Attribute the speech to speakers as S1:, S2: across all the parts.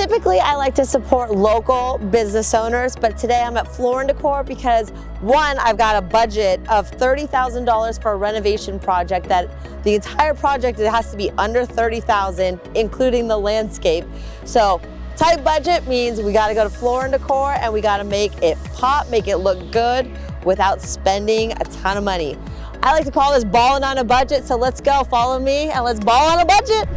S1: Typically, I like to support local business owners, but today I'm at Floor and Decor because one, I've got a budget of $30,000 for a renovation project that the entire project, it has to be under $30,000, including the landscape. So tight budget means we gotta go to Floor and Decor and we gotta make it pop, make it look good without spending a ton of money. I like to call this balling on a budget, so let's go, follow me and let's ball on a budget.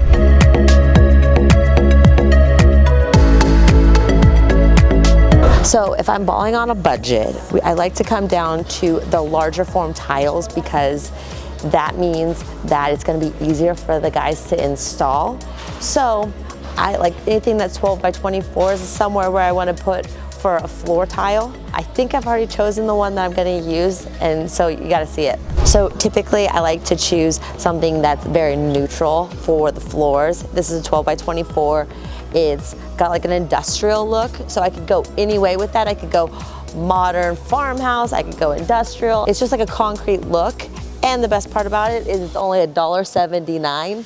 S1: So if I'm balling on a budget, I like to come down to the larger form tiles because that means that it's gonna be easier for the guys to install. So I like anything that's 12 by 24 is somewhere where I wanna put for a floor tile. I think I've already chosen the one that I'm gonna use, and so you gotta see it. So typically I like to choose something that's very neutral for the floors. This is a 12 by 24. It's got like an industrial look, so I could go any way with that. I could go modern farmhouse, I could go industrial. It's just like a concrete look, and the best part about it is it's only $1.79.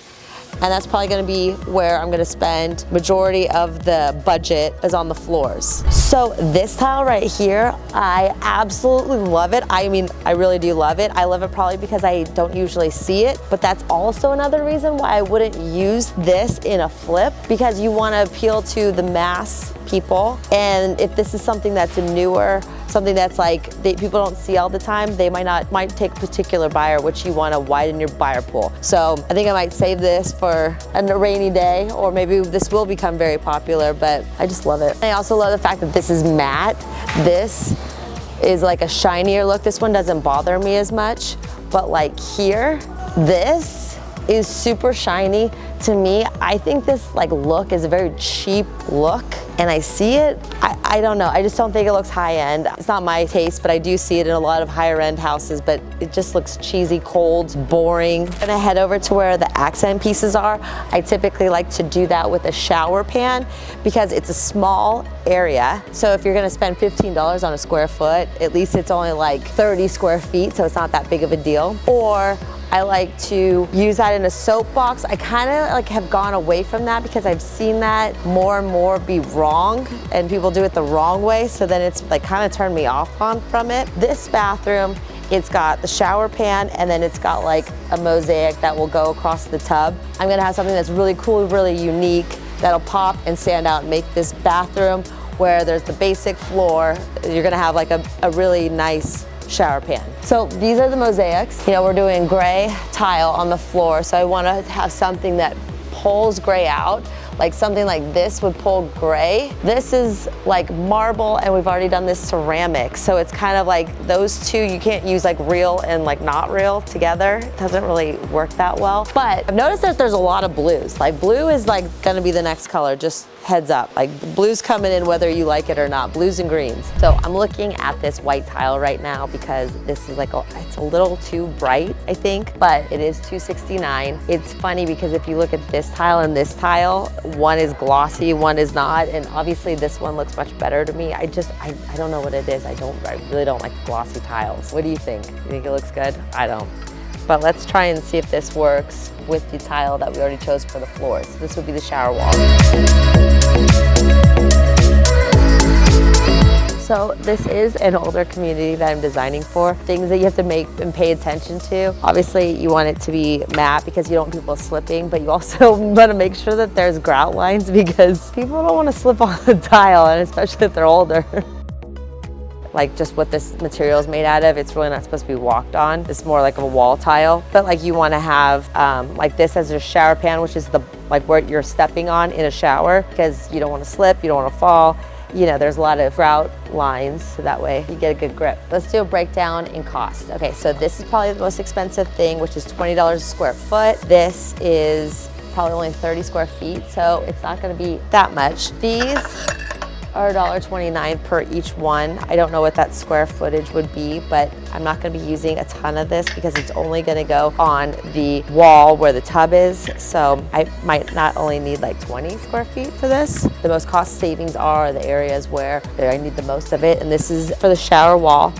S1: And that's probably gonna be where I'm gonna spend majority of the budget is on the floors. So this tile right here, I absolutely love it. I mean, I really do love it. I love it probably because I don't usually see it, but that's also another reason why I wouldn't use this in a flip, because you wanna appeal to the mass people. And if this is something that's a newer, something that's like people don't see all the time, they might take a particular buyer, which you want to widen your buyer pool. So I think I might save this for a rainy day, or maybe this will become very popular, but I just love it. I also love the fact that this is matte. This is like a shinier look. This one doesn't bother me as much, but like here, this is super shiny. To me, I think this like look is a very cheap look, and I see it, I don't know, I just don't think it looks high end. It's not my taste, but I do see it in a lot of higher end houses, but it just looks cheesy, cold, boring. I'm gonna head over to where the accent pieces are. I typically like to do that with a shower pan because it's a small area. So if you're gonna spend $15 on a square foot, at least it's only like 30 square feet, so it's not that big of a deal. Or I like to use that in a soap box. I kind of like have gone away from that because I've seen that more and more be wrong, and people do it the wrong way, so then it's like kind of turned me off from it. This bathroom, it's got the shower pan, and then it's got like a mosaic that will go across the tub. I'm gonna have something that's really cool, really unique, that'll pop and stand out and make this bathroom where there's the basic floor, you're gonna have like a really nice shower pan. So these are the mosaics. You know, we're doing gray tile on the floor, so I want to have something that pulls gray out. Like something like this would pull gray. This is like marble, and we've already done this ceramic. So it's kind of like those two, you can't use like real and like not real together. It doesn't really work that well. But I've noticed that there's a lot of blues. Like blue is like gonna be the next color, just heads up. Like blue's coming in whether you like it or not, blues and greens. So I'm looking at this white tile right now because this is like, it's a little too bright, I think, but it is $269. It's funny because if you look at this tile and this tile, one is glossy, one is not, and obviously this one looks much better to me. I don't know what it is. I really don't like glossy tiles. What do you think? You think it looks good? I don't. But let's try and see if this works with the tile that we already chose for the floors. This would be the shower wall. So this is an older community that I'm designing for. Things that you have to make and pay attention to. Obviously you want it to be matte because you don't want people slipping, but you also want to make sure that there's grout lines because people don't want to slip on the tile, and especially if they're older. Like just what this material is made out of, it's really not supposed to be walked on. It's more like a wall tile. But like you want to have like this as a shower pan, which is like where you're stepping on in a shower, because you don't want to slip, you don't want to fall. You know, there's a lot of grout lines, so that way you get a good grip. Let's do a breakdown in cost. Okay, so this is probably the most expensive thing, which is $20 a square foot. This is probably only 30 square feet, so it's not gonna be that much. These are $1.29 per each one. I don't know what that square footage would be, but I'm not gonna be using a ton of this because it's only gonna go on the wall where the tub is. So I might not only need like 20 square feet for this. The most cost savings are the areas where I need the most of it. And this is for the shower wall.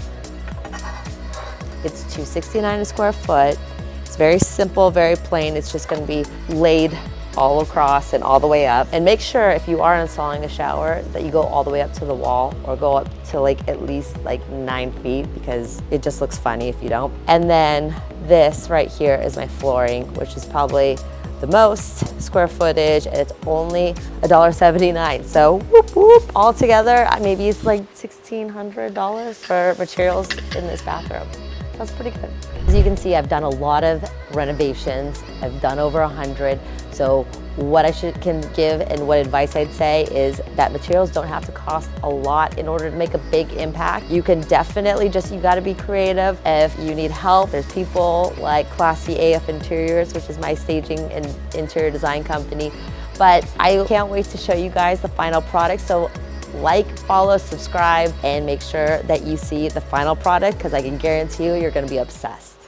S1: It's $269 a square foot. It's very simple, very plain. It's just gonna be laid all across and all the way up. And make sure if you are installing a shower that you go all the way up to the wall, or go up to like at least like 9 feet, because it just looks funny if you don't. And then this right here is my flooring, which is probably the most square footage, and it's only $1.79. So whoop whoop, all together, maybe it's like $1,600 for materials in this bathroom. That's pretty good. As you can see, I've done a lot of renovations. I've done over 100. So what I can give and what advice I'd say is that materials don't have to cost a lot in order to make a big impact. You can definitely you gotta be creative. If you need help, there's people like Classy AF Interiors, which is my staging and interior design company. But I can't wait to show you guys the final product. So like, follow, subscribe, and make sure that you see the final product, because I can guarantee you're gonna be obsessed.